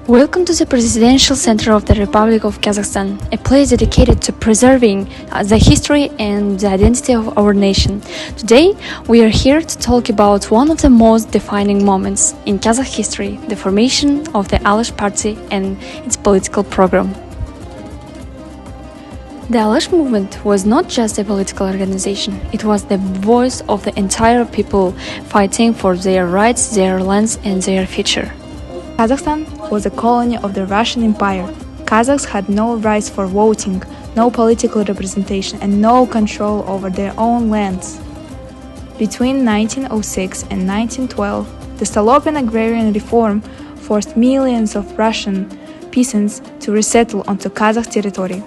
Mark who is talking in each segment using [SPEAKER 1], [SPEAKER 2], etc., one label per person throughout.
[SPEAKER 1] Welcome to the Presidential Center of the Republic of Kazakhstan, a place dedicated to preserving the history and the identity of our nation. Today, we are here to talk about one of the most defining moments in Kazakh history, the formation of the Alash Party and its political program. The Alash movement was not just a political organization, it was the voice of the entire people fighting for their rights, their lands, and their future.
[SPEAKER 2] Kazakhstan was a colony of the Russian Empire. Kazakhs had no rights for voting, no political representation, and no control over their own lands. Between 1906 and 1912, the Stalopin agrarian reform forced millions of Russian peasants to resettle onto Kazakh territory.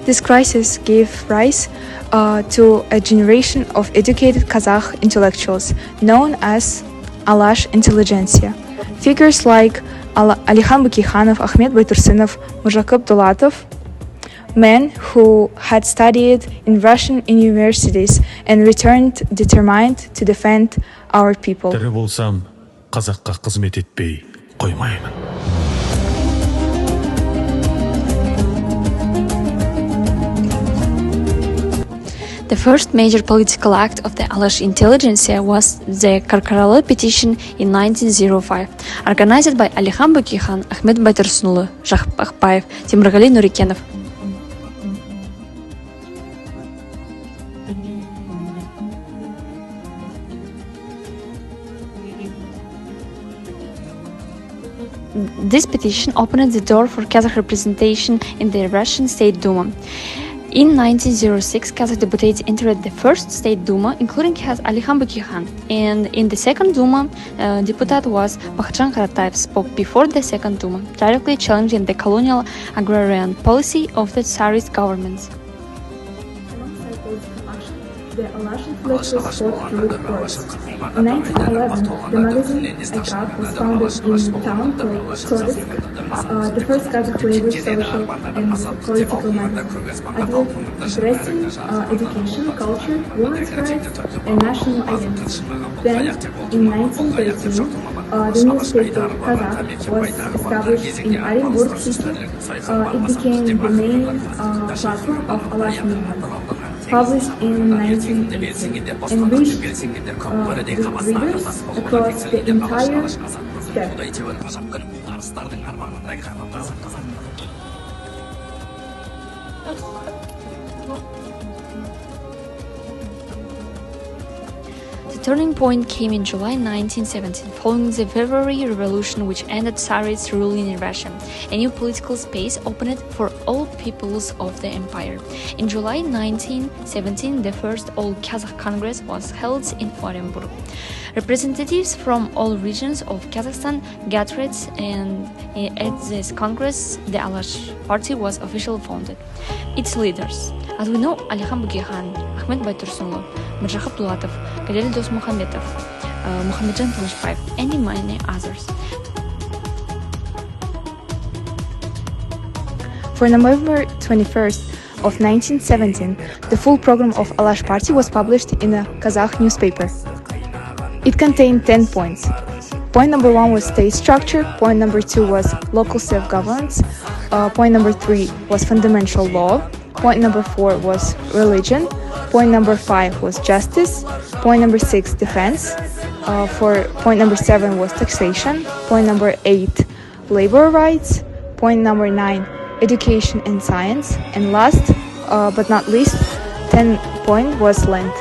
[SPEAKER 2] This crisis gave rise to a generation of educated Kazakh intellectuals known as Alash intelligentsia. Figures like Alikhan Bukikhanov, Ahmed Baytursynov, Murzhakub Dulatov, men who had studied in Russian universities and returned determined to defend our people.
[SPEAKER 3] Тірі болсам, қазаққа қызмет етпей қоймаймын.
[SPEAKER 1] The first major political act of the Alash intelligentsia was the Karkaralı petition in 1905, organized by Alikhan Bukikhan, Ahmed Baytursunlu, Jakub Akbayev, Temurgali Nurikenov. This petition opened the door for Kazakh representation in the Russian State Duma. In 1906, Kazakh deputies entered the first State Duma, including Alikhan Bukikhan, and in the second Duma, deputy was Bakhtjan Karatayev spoke before the second Duma, directly challenging the colonial agrarian policy of the Tsarist governments.
[SPEAKER 2] The Alash intellectuals fought to look first. In 1911, the magazine Aikak was founded in a town called Sovetsk, the first Kazakh language, social, and political magazine, addressing education, culture, women's rights, and national identity. Then, in 1913, the newspaper Kazakh was established in Orenburg city. It became the main platform of Alash movement. Published in 1980 and reached readers across the entire steppe.
[SPEAKER 1] The turning point came in July 1917, following the February Revolution which ended Tsarist rule in Russia. A new political space opened for all peoples of the empire. In July 1917, the first All-Kazakh Congress was held in Orenburg. Representatives from all regions of Kazakhstan gathered, and at this Congress, the Alash Party was officially founded. Its leaders, as we know, Alikhan Bukikhan, Ahmed Baytursunlu, Murzhakub Dulatov, Galel Dosmuhamedov, Muhammadjan Tanishbayev, and many others.
[SPEAKER 2] For November 21st of 1917, the full program of Alash Party was published in a Kazakh newspaper. It contained 10 points. Point number 1 was state structure, point number 2 was local self-governance, point number 3 was fundamental law, point number 4 was religion, point number 5 was justice, point number 6 defense, for point number 7 was taxation, point number 8 labor rights, point number 9 education and science, and last but not least 10th point was land.